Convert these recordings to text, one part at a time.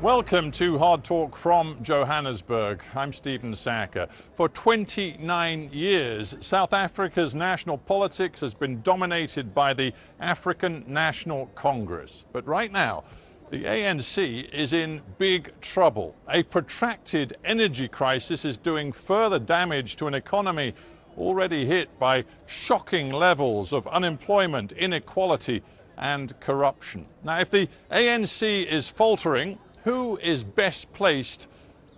Welcome to Hard Talk from Johannesburg. I'm Stephen Saka. For 29 years, South Africa's national politics has been dominated by the African National Congress. But right now, the ANC is in big trouble. A protracted energy crisis is doing further damage to an economy already hit by shocking levels of unemployment, inequality, and corruption. Now, if the ANC is faltering, who is best placed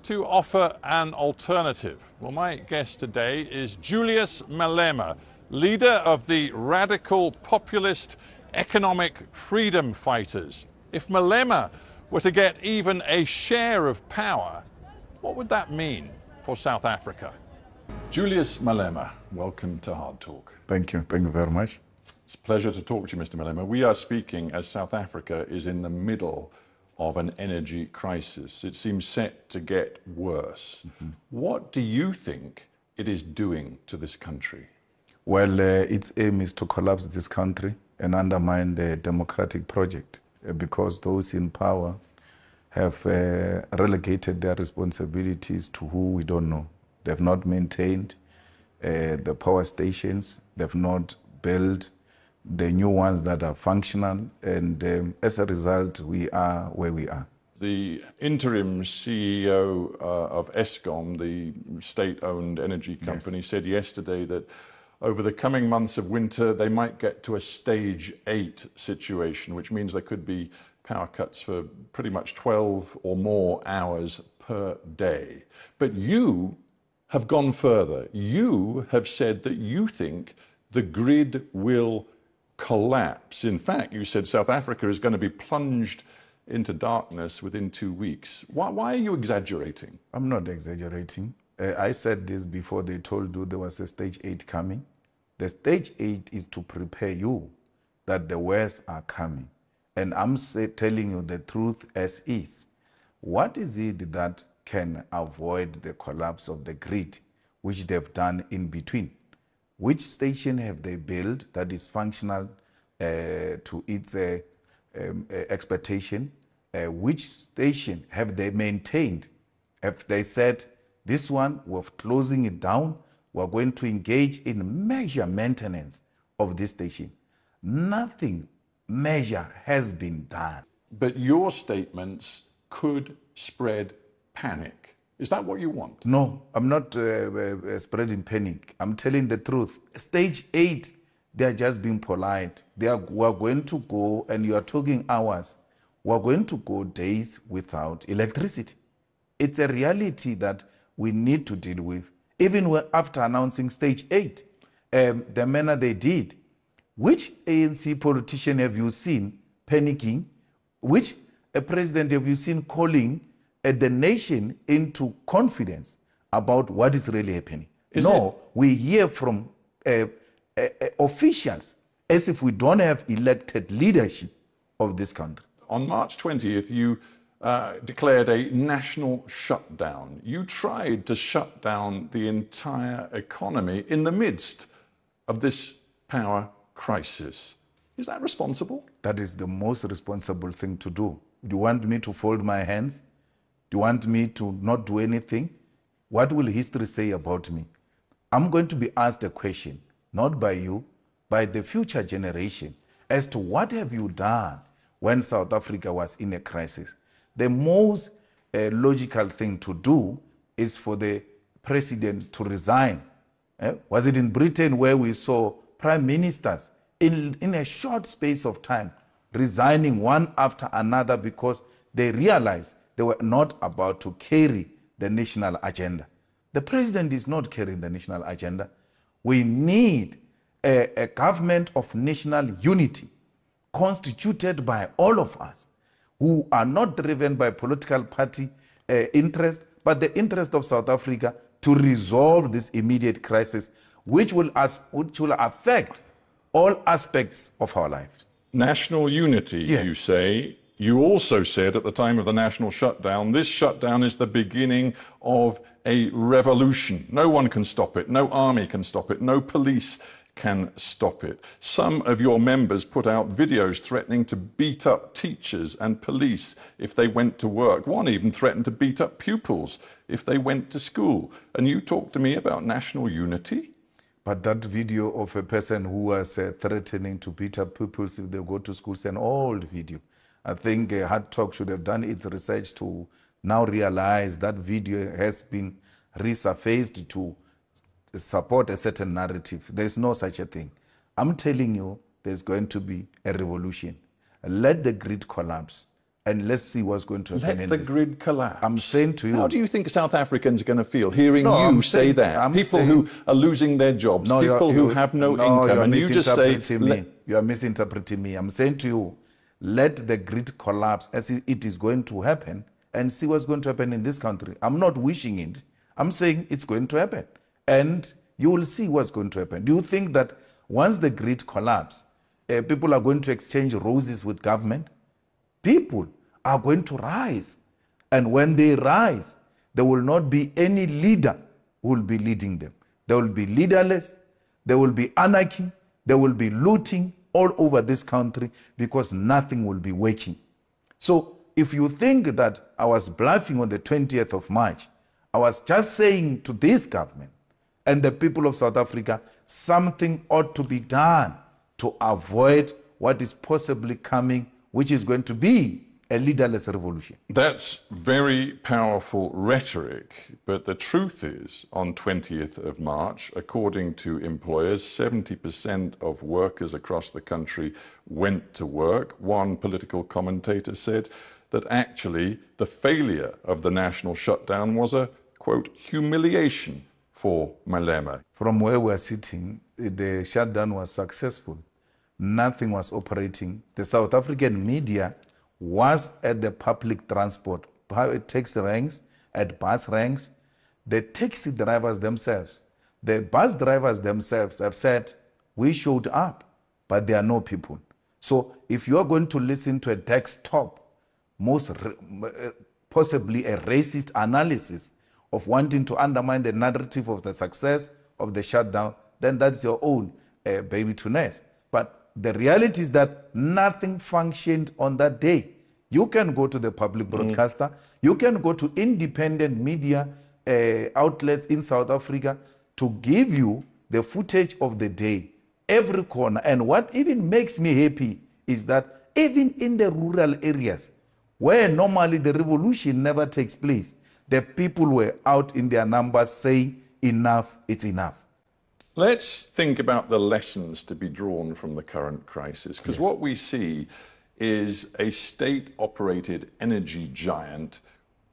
to offer an alternative? Well, my guest today is Julius Malema, leader of the radical populist economic freedom fighters. If Malema were to get even a share of power, what would that mean for South Africa? Julius Malema, welcome to Hard Talk. Thank you. Thank you very much. It's a pleasure to talk to you, Mr. Malema. We are speaking as South Africa is in the middle of an energy crisis. It seems set to get worse. What do you think it is doing to this country? Well, its aim is to collapse this country and undermine the democratic project because those in power have relegated their responsibilities to who we don't know. They've not maintained the power stations. They've not built the new ones that are functional, and as a result, we are where we are. The interim CEO of Eskom, the state-owned energy company, said yesterday that over the coming months of winter, they might get to a stage 8 situation, which means there could be power cuts for pretty much 12 or more hours per day. But you have gone further. You have said that you think the grid will collapse. In fact, you said South Africa is going to be plunged into darkness within 2 weeks. Why are you exaggerating? I'm not exaggerating. I said this before they told you there was a stage 8 coming. The stage 8 is to prepare you that the worst are coming. And I'm telling you the truth as is. What is it that can avoid the collapse of the grid, which they've done in between? Which station have they built that is functional to its expectation? Which station have they maintained? Have they said, this one, we're closing it down, we're going to engage in major maintenance of this station? Nothing major has been done. But your statements could spread panic. Is that what you want? No, I'm not spreading panic. I'm telling the truth. Stage 8, they are just being polite. We're going to go, and you are talking hours, we're going to go days without electricity. It's a reality that we need to deal with, even after announcing stage 8. The manner they did. Which ANC politician have you seen panicking? Which president have you seen calling the nation into confidence about what is really happening? We hear from officials as if we don't have elected leadership of this country. On March 20th, you declared a national shutdown. You tried to shut down the entire economy in the midst of this power crisis. Is that responsible? That is the most responsible thing to do. Do you want me to fold my hands? Do you want me to not do anything? What will history say about me? I'm going to be asked a question, not by you, by the future generation, as to what have you done when South Africa was in a crisis. The most logical thing to do is for the president to resign. Was it in Britain where we saw prime ministers in a short space of time resigning one after another because they realized they were not about to carry the national agenda? The president is not carrying the national agenda. We need a government of national unity constituted by all of us who are not driven by political party interest, but the interest of South Africa to resolve this immediate crisis, which will affect all aspects of our lives. National unity, you say. You also said at the time of the national shutdown, this shutdown is the beginning of a revolution. No one can stop it. No army can stop it. No police can stop it. Some of your members put out videos threatening to beat up teachers and police if they went to work. One even threatened to beat up pupils if they went to school. And you talk to me about national unity? But that video of a person who was threatening to beat up pupils if they go to school is an old video. I think Hard Talk should have done its research to now realize that video has been resurfaced to support a certain narrative. There's no such a thing. I'm telling you, there's going to be a revolution. Let the grid collapse and let's see what's going to happen. Let the grid collapse. I'm saying to you. How do you think South Africans are going to feel hearing you say that? People who are losing their jobs, people who have no income, and you just say... You are misinterpreting me. I'm saying to you, let the grid collapse as it is going to happen and see what's going to happen in this country. I'm not wishing it. I'm saying it's going to happen. And you will see what's going to happen. Do you think that once the grid collapses, people are going to exchange roses with government? People are going to rise. And when they rise, there will not be any leader who will be leading them. There will be leaderless, there will be anarchy, there will be looting all over this country because nothing will be working. So if you think that I was bluffing on the 20th of March, I was just saying to this government and the people of South Africa, something ought to be done to avoid what is possibly coming, which is going to be a leaderless revolution. That's very powerful rhetoric, but the truth is, on 20th of March, according to employers, 70% of workers across the country went to work. One political commentator said that actually the failure of the national shutdown was a, quote, humiliation for Malema. From where we're sitting, the shutdown was successful. Nothing was operating. The South African media was at the public transport, taxi ranks, at bus ranks. The taxi drivers themselves, the bus drivers themselves have said, we showed up, but there are no people. So if you're going to listen to a desktop, possibly a racist analysis of wanting to undermine the narrative of the success of the shutdown, then that's your own baby to nurse. But the reality is that nothing functioned on that day. You can go to the public broadcaster, you can go to independent media outlets in South Africa to give you the footage of the day, every corner. And what even makes me happy is that even in the rural areas, where normally the revolution never takes place, the people were out in their numbers saying, enough, it's enough. Let's think about the lessons to be drawn from the current crisis, because what we see is a state-operated energy giant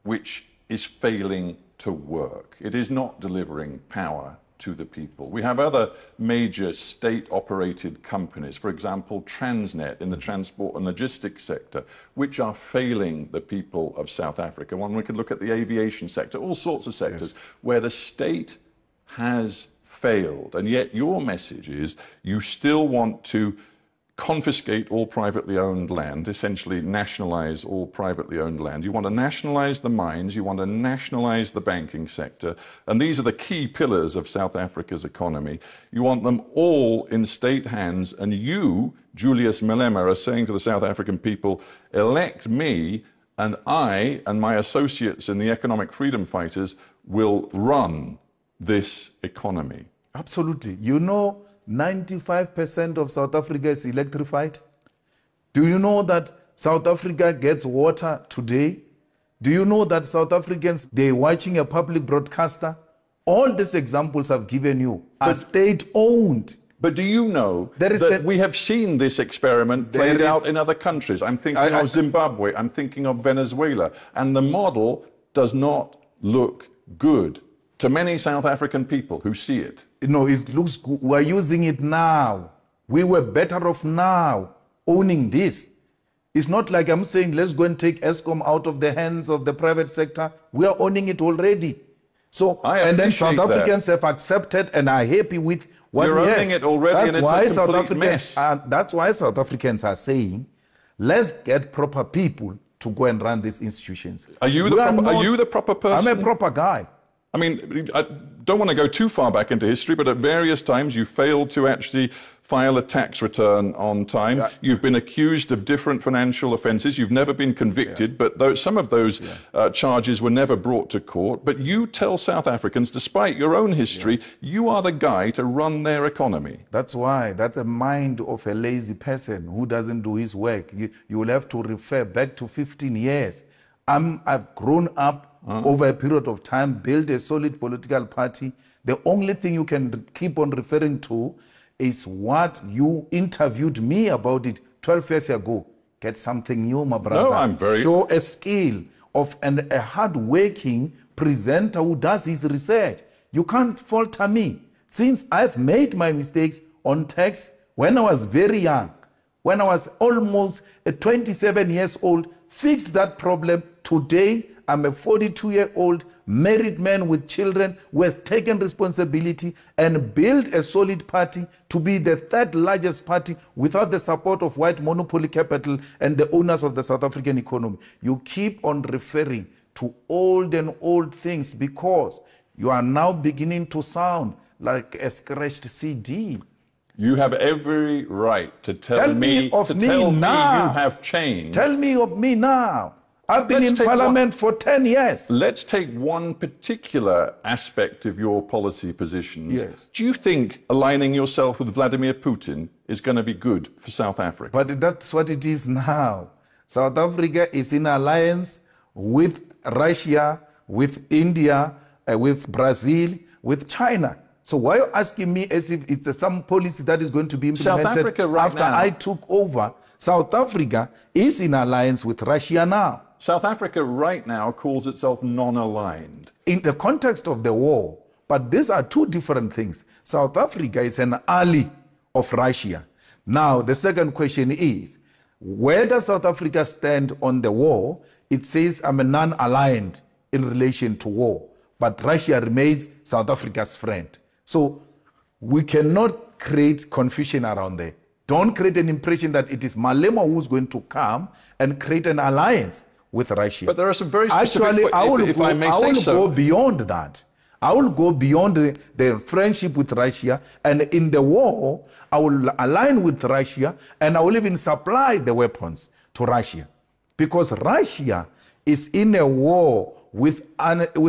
which is failing to work. It is not delivering power to the people. We have other major state-operated companies, for example, Transnet in the transport and logistics sector, which are failing the people of South Africa. One, we could look at the aviation sector, all sorts of sectors where the state has failed. And yet your message is you still want to confiscate all privately owned land, essentially nationalize all privately owned land. You want to nationalize the mines, you want to nationalize the banking sector, and these are the key pillars of South Africa's economy. You want them all in state hands, and you, Julius Malema, are saying to the South African people, elect me, and I and my associates in the economic freedom fighters will run this economy. Absolutely. You know, 95% of South Africa is electrified. Do you know that South Africa gets water today? Do you know that South Africans, they're watching a public broadcaster? All these examples I've given you are state-owned. But do you know that we have seen this experiment played out in other countries? I'm thinking of Zimbabwe, I'm thinking of Venezuela, and the model does not look good to many South African people who see it. You know, it looks good. We're using it now. We were better off now owning this. It's not like I'm saying, let's go and take Eskom out of the hands of the private sector. We are owning it already. So, and then South Africans have accepted and are happy with what we have. You're owning it already, and it's a complete mess. That's why South Africans are saying, let's get proper people to go and run these institutions. Are you the proper person? I'm a proper guy. I mean, I don't want to go too far back into history, but at various times you failed to actually file a tax return on time. Yeah. You've been accused of different financial offences. You've never been convicted, but some of those charges were never brought to court. But you tell South Africans, despite your own history, you are the guy to run their economy. That's why. That's a mind of a lazy person who doesn't do his work. You will have to refer back to 15 years. I've grown up over a period of time, built a solid political party. The only thing you can keep on referring to is what you interviewed me about it 12 years ago. Get something new, my brother. No, I'm very... Show a skill of a hard-working presenter who does his research. You can't falter me. Since I've made my mistakes on tax when I was very young, when I was almost 27 years old, fixed that problem. Today, I'm a 42-year-old married man with children who has taken responsibility and built a solid party to be the third largest party without the support of white monopoly capital and the owners of the South African economy. You keep on referring to old things because you are now beginning to sound like a scratched CD. You have every right to tell me you have changed. Tell me of me now. I've been in Parliament for 10 years. Let's take one particular aspect of your policy positions. Yes. Do you think aligning yourself with Vladimir Putin is going to be good for South Africa? But that's what it is now. South Africa is in alliance with Russia, with India, with Brazil, with China. So why are you asking me as if it's some policy that is going to be implemented after I took over? South Africa is in alliance with Russia now. South Africa right now calls itself non-aligned. In the context of the war, but these are two different things. South Africa is an ally of Russia. Now, the second question is, where does South Africa stand on the war? It says I'm a non-aligned in relation to war, but Russia remains South Africa's friend. So we cannot create confusion around there. Don't create an impression that it is Malema who's going to come and create an alliance with Russia. But there are some very specific... Actually, I will go beyond that. I will go beyond the friendship with Russia, and in the war, I will align with Russia, and I will even supply the weapons to Russia. Because Russia is in a war with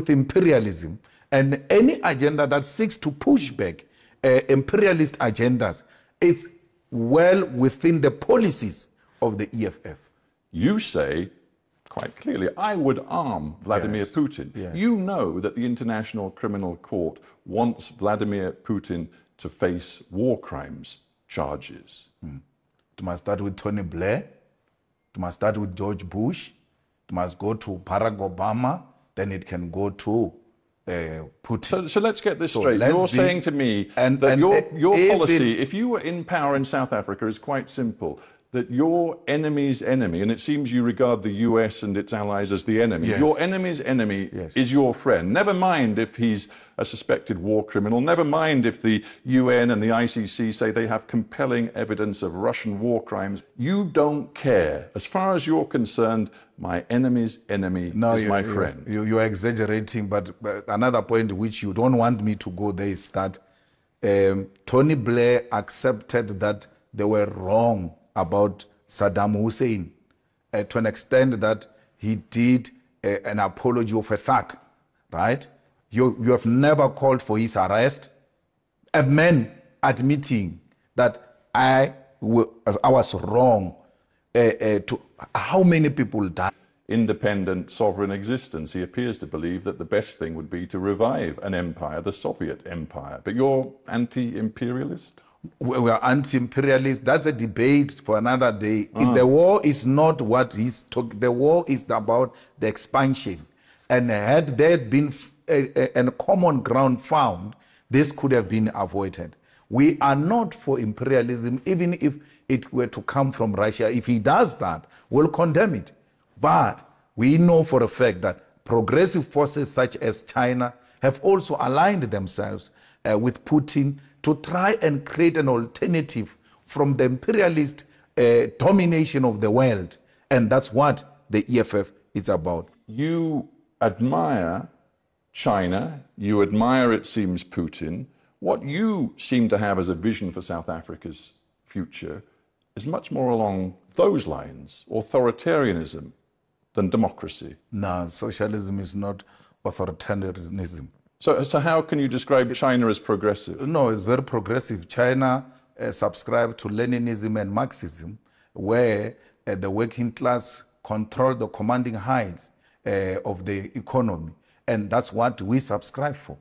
imperialism, and any agenda that seeks to push back imperialist agendas, it's well within the policies of the EFF. You say, quite clearly, I would arm Vladimir Putin. Yes. You know that the International Criminal Court wants Vladimir Putin to face war crimes charges. It must start with Tony Blair. It must start with George Bush. It must go to Barack Obama. Then it can go to Putin. So let's get this straight. You're saying to me that your policy, if you were in power in South Africa, is quite simple. That your enemy's enemy, and it seems you regard the US and its allies as the enemy, your enemy's enemy is your friend. Never mind if he's a suspected war criminal, never mind if the UN and the ICC say they have compelling evidence of Russian war crimes. You don't care. As far as you're concerned, my enemy's enemy is my friend. You're exaggerating, but another point which you don't want me to go there is that Tony Blair accepted that they were wrong about Saddam Hussein to an extent that he did an apology of a thug, right? You have never called for his arrest. A man admitting that I was wrong. To how many people died? Independent sovereign existence. He appears to believe that the best thing would be to revive an empire, the Soviet empire. But you're anti-imperialist? We are anti-imperialist. That's a debate for another day. The war is not what he's talking. The war is about the expansion. And had there been a common ground found, this could have been avoided. We are not for imperialism, even if it were to come from Russia. If he does that, we'll condemn it. But we know for a fact that progressive forces such as China have also aligned themselves with Putin to try and create an alternative from the imperialist domination of the world. And that's what the EFF is about. You admire China, you admire, it seems, Putin. What you seem to have as a vision for South Africa's future is much more along those lines, authoritarianism than democracy. No, socialism is not authoritarianism. So how can you describe China as progressive? No, it's very progressive. China subscribed to Leninism and Marxism, where the working class controlled the commanding heights of the economy. And that's what we subscribe for.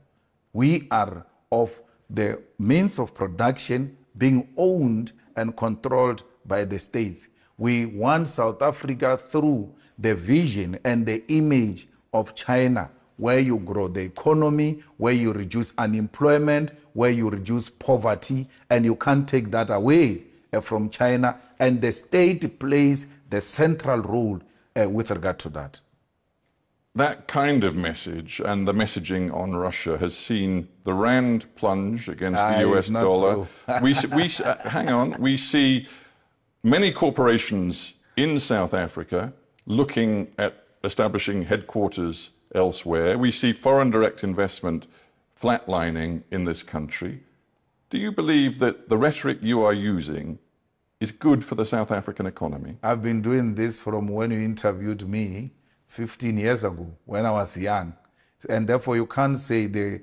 We are of the means of production being owned and controlled by the states. We want South Africa through the vision and the image of China, where you grow the economy, where you reduce unemployment, where you reduce poverty, and you can't take that away from China. And the state plays the central role with regard to that. That kind of message and the messaging on Russia has seen the rand plunge against the US dollar. Hang on, we see many corporations in South Africa looking at establishing headquarters elsewhere. We see foreign direct investment flatlining in this country. Do you believe that the rhetoric you are using is good for the South African economy? I've been doing this from when you interviewed me 15 years ago when I was young. And therefore you can't say the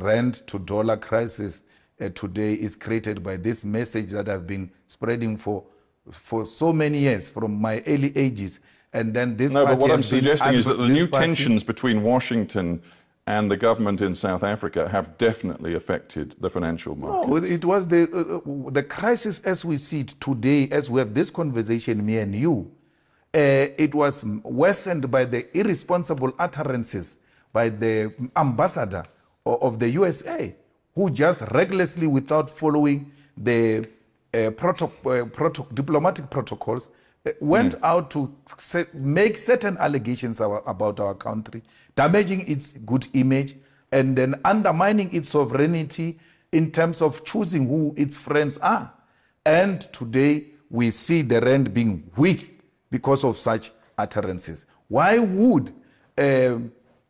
rand to dollar crisis today is created by this message that I've been spreading for so many years, from my early ages. And then this No, but what I'm suggesting is that the new tensions between Washington and the government in South Africa have definitely affected the financial markets. No, it was the crisis as we see it today, as we have this conversation, me and you. It was worsened by the irresponsible utterances by the ambassador of the USA, who just recklessly, without following the diplomatic protocols, went out to make certain allegations about our country, damaging its good image, and then undermining its sovereignty in terms of choosing who its friends are. And today we see the rand being weak because of such utterances. Why would the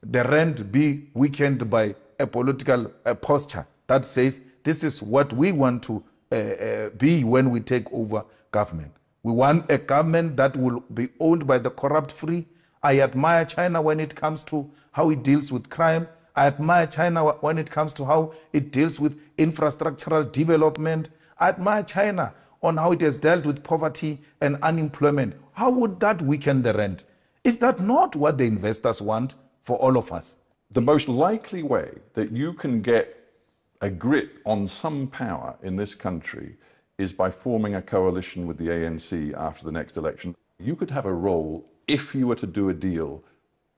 rand be weakened by a political posture that says this is what we want to be when we take over government? We want a government that will be owned by the corrupt free. I admire China when it comes to how it deals with crime. I admire China when it comes to how it deals with infrastructural development. I admire China on how it has dealt with poverty and unemployment. How would that weaken the rand? Is that not what the investors want for all of us? The most likely way that you can get a grip on some power in this country is by forming a coalition with the ANC after the next election. You could have a role if you were to do a deal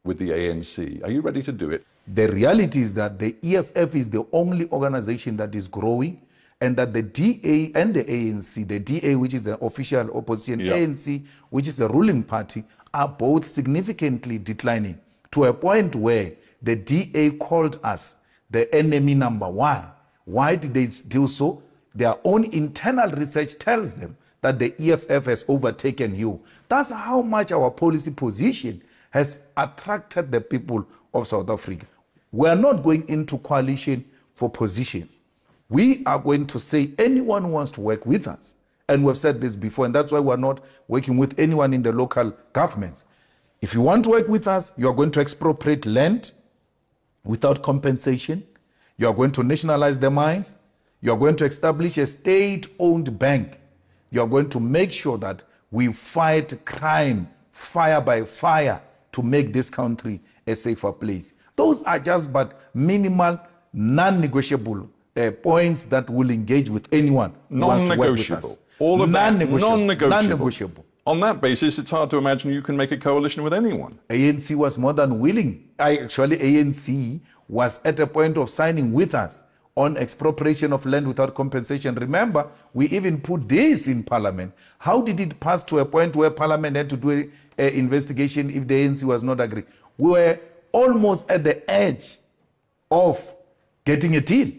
with the ANC. Are you ready to do it? The reality is that the EFF is the only organization that is growing, and that the DA and the ANC, the DA, which is the official opposition, ANC, which is the ruling party, are both significantly declining to a point where the DA called us the enemy number one. Why did they do so? Their own internal research tells them that the EFF has overtaken you. That's how much our policy position has attracted the people of South Africa. We are not going into coalition for positions. We are going to say anyone who wants to work with us, and we've said this before, and that's why we're not working with anyone in the local governments. If you want to work with us, you are going to expropriate land without compensation. You are going to nationalize the mines. You are going to establish a state-owned bank. You are going to make sure that we fight crime, fire by fire, to make this country a safer place. Those are just but minimal, non-negotiable points that will engage with anyone who wants to work with us. All of that, non-negotiable. Non-negotiable. On that basis, it's hard to imagine you can make a coalition with anyone. ANC was more than willing. Actually, ANC was at a point of signing with us on expropriation of land without compensation. Remember, we even put this in Parliament. How did it pass to a point where Parliament had to do an investigation if the ANC was not agreeing? We were almost at the edge of getting a deal.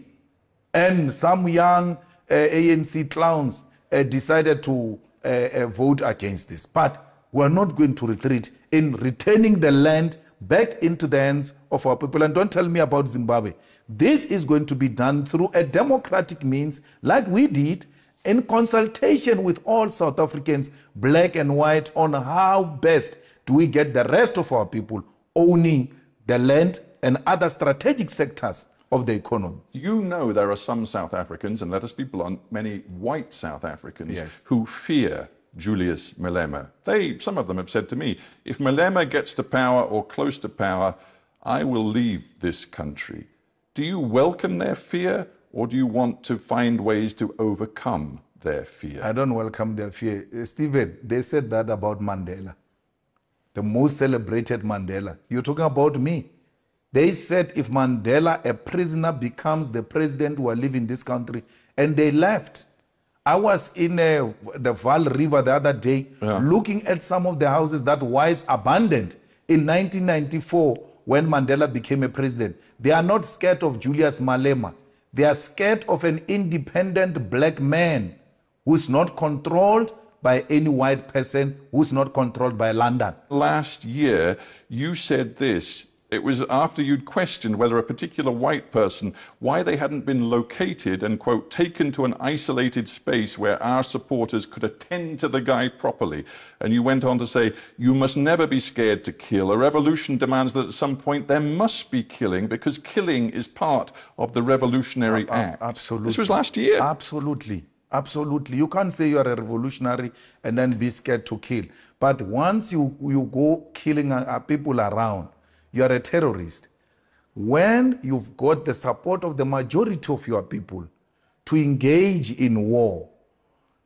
And some young ANC clowns decided to vote against this. But we're not going to retreat in returning the land back into the hands of our people. And don't tell me about Zimbabwe. This is going to be done through a democratic means, like we did, in consultation with all South Africans, black and white, on how best do we get the rest of our people owning the land and other strategic sectors of the economy. You know there are some South Africans, and let us be blunt, many white South Africans, yes, who fear Julius Malema. Some of them have said to me, if Malema gets to power or close to power, I will leave this country. Do you welcome their fear, or do you want to find ways to overcome their fear? I don't welcome their fear. Stephen, they said that about Mandela, the most celebrated Mandela. You're talking about me. They said if Mandela, a prisoner, becomes the president, who will live in this country, and they left. I was in the Vaal River the other day, looking at some of the houses that whites abandoned in 1994 when Mandela became a president. They are not scared of Julius Malema. They are scared of an independent black man who's not controlled by any white person, who's not controlled by London. Last year, you said this. It was after you'd questioned whether a particular white person, why they hadn't been located and, quote, taken to an isolated space where our supporters could attend to the guy properly. And you went on to say, you must never be scared to kill. A revolution demands that at some point there must be killing, because killing is part of the revolutionary act. Absolutely. This was last year. Absolutely. Absolutely. You can't say you are a revolutionary and then be scared to kill. But once you go killing people around, you are a terrorist. When you've got the support of the majority of your people to engage in war,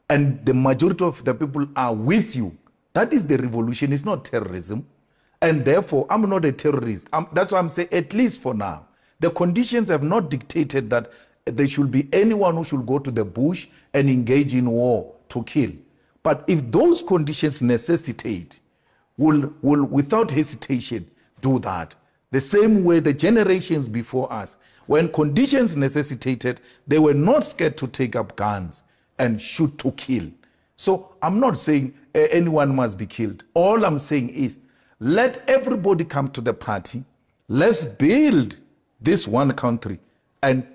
and the majority of the people are with you, that is the revolution. It's not terrorism. And therefore, I'm not a terrorist. That's why I'm saying, at least for now, the conditions have not dictated that there should be anyone who should go to the bush and engage in war to kill. But if those conditions necessitate, will without hesitation do that. The same way the generations before us, when conditions necessitated, they were not scared to take up guns and shoot to kill. So I'm not saying anyone must be killed. All I'm saying is, let everybody come to the party. Let's build this one country and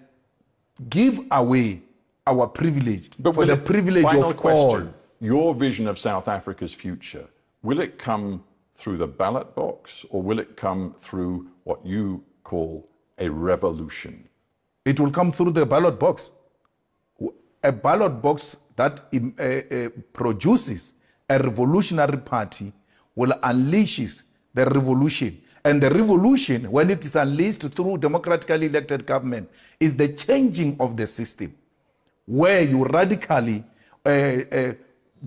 give away our privilege, but for the privilege of all. Your vision of South Africa's future, will it come through the ballot box, or will it come through what you call a revolution? It will come through the ballot box. A ballot box that produces a revolutionary party will unleash the revolution. And the revolution, when it is unleashed through democratically elected government, is the changing of the system, where you radically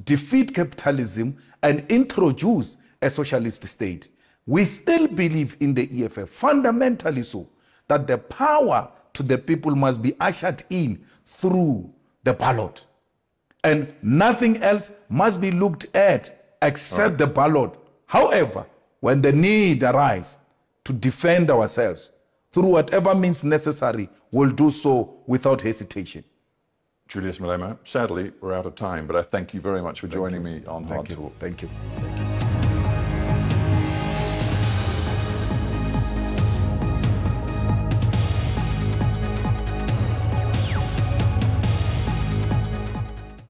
defeat capitalism and introduce a socialist state. We still believe in the EFF, fundamentally so, that the power to the people must be ushered in through the ballot. And nothing else must be looked at except the ballot. However, when the need arises to defend ourselves through whatever means necessary, we'll do so without hesitation. Julius Malema, sadly, we're out of time, but I thank you very much for joining me on Hard Talk. Thank you.